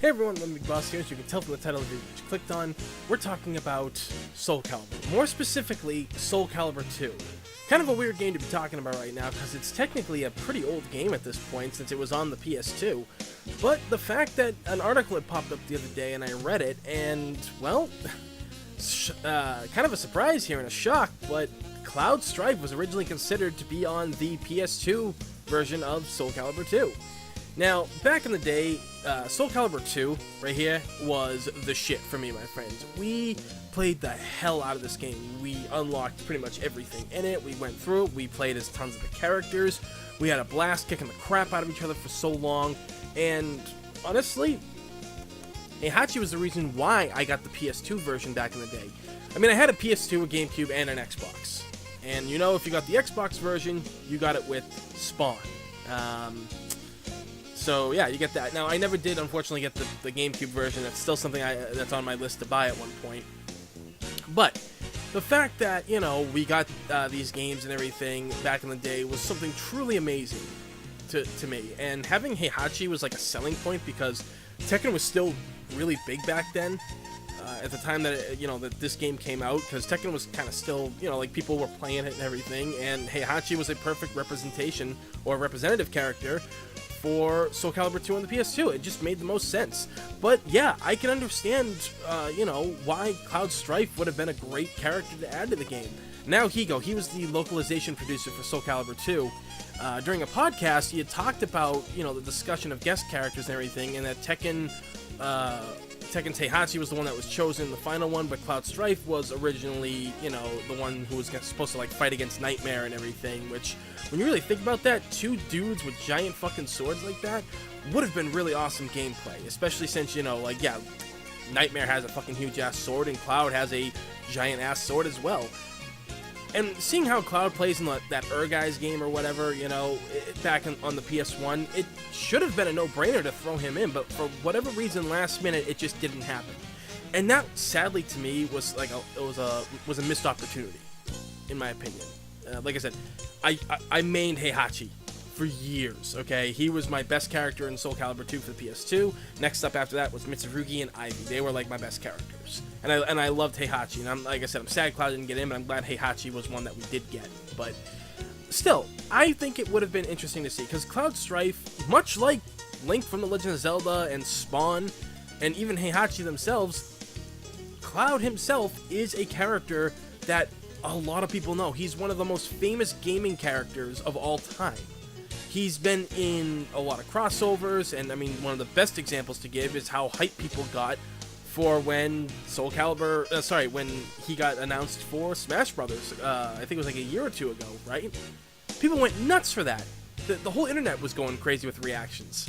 Hey everyone, I'm Big Boss here. As you can tell from the title of the video that you clicked on, we're talking about Soul Calibur. More specifically, Soul Calibur 2. Kind of a weird game to be talking about right now because it's technically a pretty old game at this point since it was on the PS2. But the fact that an article had popped up the other day and I read it and, well, kind of a surprise here and a shock, but Strife was originally considered to be on the PS2 version of Soul Calibur 2. Now, back in the day, Soul Calibur 2, right here, was the shit for me, my friends. We played the hell out of this game. We unlocked pretty much everything in it. We went through it. We played as tons of the characters. We had a blast kicking the crap out of each other for so long. And honestly, Heihachi was the reason why I got the PS2 version back in the day. I mean, I had a PS2, a GameCube, and an Xbox. And you know, if you got the Xbox version, you got it with Spawn. So yeah, you get that. Now, I never did, unfortunately, get the GameCube version. That's still something that's on my list to buy at one point. But the fact that, you know, we got these games and everything back in the day was something truly amazing to me. And having Heihachi was like a selling point because Tekken was still really big back then. At the time that, that this game came out, because Tekken was kind of still, like people were playing it and everything, and Heihachi was a perfect representation or representative character for Soul Calibur 2 on the PS2. It just made the most sense. But yeah, I can understand, why Strife would have been a great character to add to the game. Now Higo, he was the localization producer for Soul Calibur 2. During a podcast, he had talked about, the discussion of guest characters and everything, and that Tekken's Heihachi was the one that was chosen, the final one, but Strife was originally, the one who was supposed to, fight against Nightmare and everything, which, when you really think about that, two dudes with giant fucking swords like that would have been really awesome gameplay, especially since, Nightmare has a fucking huge-ass sword, and Cloud has a giant-ass sword as well. And seeing how Cloud plays in that Guys game or whatever, back on the PS1, it should have been a no-brainer to throw him in, but for whatever reason, last minute, it just didn't happen. And that, sadly to me, was was a missed opportunity, in my opinion. Like I said, I mained Heihachi for years, okay? He was my best character in Soul Calibur 2 for the PS2. Next up after that was Mitsurugi and Ivy. They were like my best characters. And I loved Heihachi. And like I said, I'm sad Cloud didn't get in, but I'm glad Heihachi was one that we did get. But still, I think it would have been interesting to see, because Strife, much like Link from The Legend of Zelda and Spawn, and even Heihachi themselves, Cloud himself is a character that a lot of people know. He's one of the most famous gaming characters of all time. He's been in a lot of crossovers, and I mean, one of the best examples to give is how hyped people got for when when he got announced for Smash Brothers. I think it was like a year or two ago, right? People went nuts for that. The whole internet was going crazy with reactions.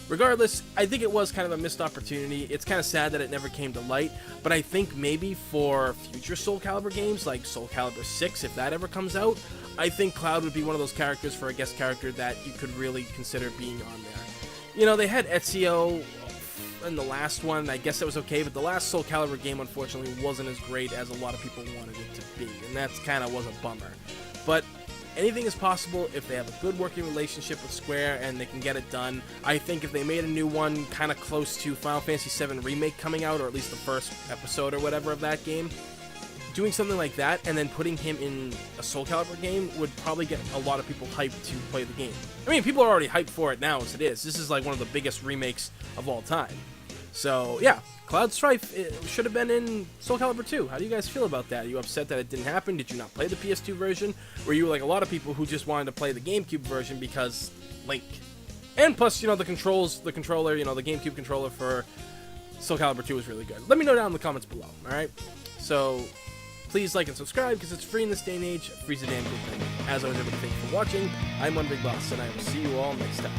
Regardless, I think it was kind of a missed opportunity. It's kind of sad that it never came to light, but I think maybe for future Soul Calibur games, like Soul Calibur 6, if that ever comes out, I think Cloud would be one of those characters for a guest character that you could really consider being on there. They had Ezio in the last one, I guess that was okay, but the last Soul Calibur game, unfortunately, wasn't as great as a lot of people wanted it to be, and that's kind of was a bummer. But anything is possible if they have a good working relationship with Square and they can get it done. I think if they made a new one kind of close to Final Fantasy VII Remake coming out, or at least the first episode or whatever of that game, doing something like that and then putting him in a Soul Calibur game would probably get a lot of people hyped to play the game. I mean, people are already hyped for it now as it is. This is like one of the biggest remakes of all time. So, yeah, Strife should have been in Soul Calibur 2. How do you guys feel about that? Are you upset that it didn't happen? Did you not play the PS2 version? Were you like a lot of people who just wanted to play the GameCube version because Link? And plus, the controller, the GameCube controller for Soul Calibur 2 was really good. Let me know down in the comments below, alright? So, please like and subscribe because it's free in this day and age. Free's a damn good thing. As always, everybody, thank you for watching. I'm One Big Boss, and I will see you all next time.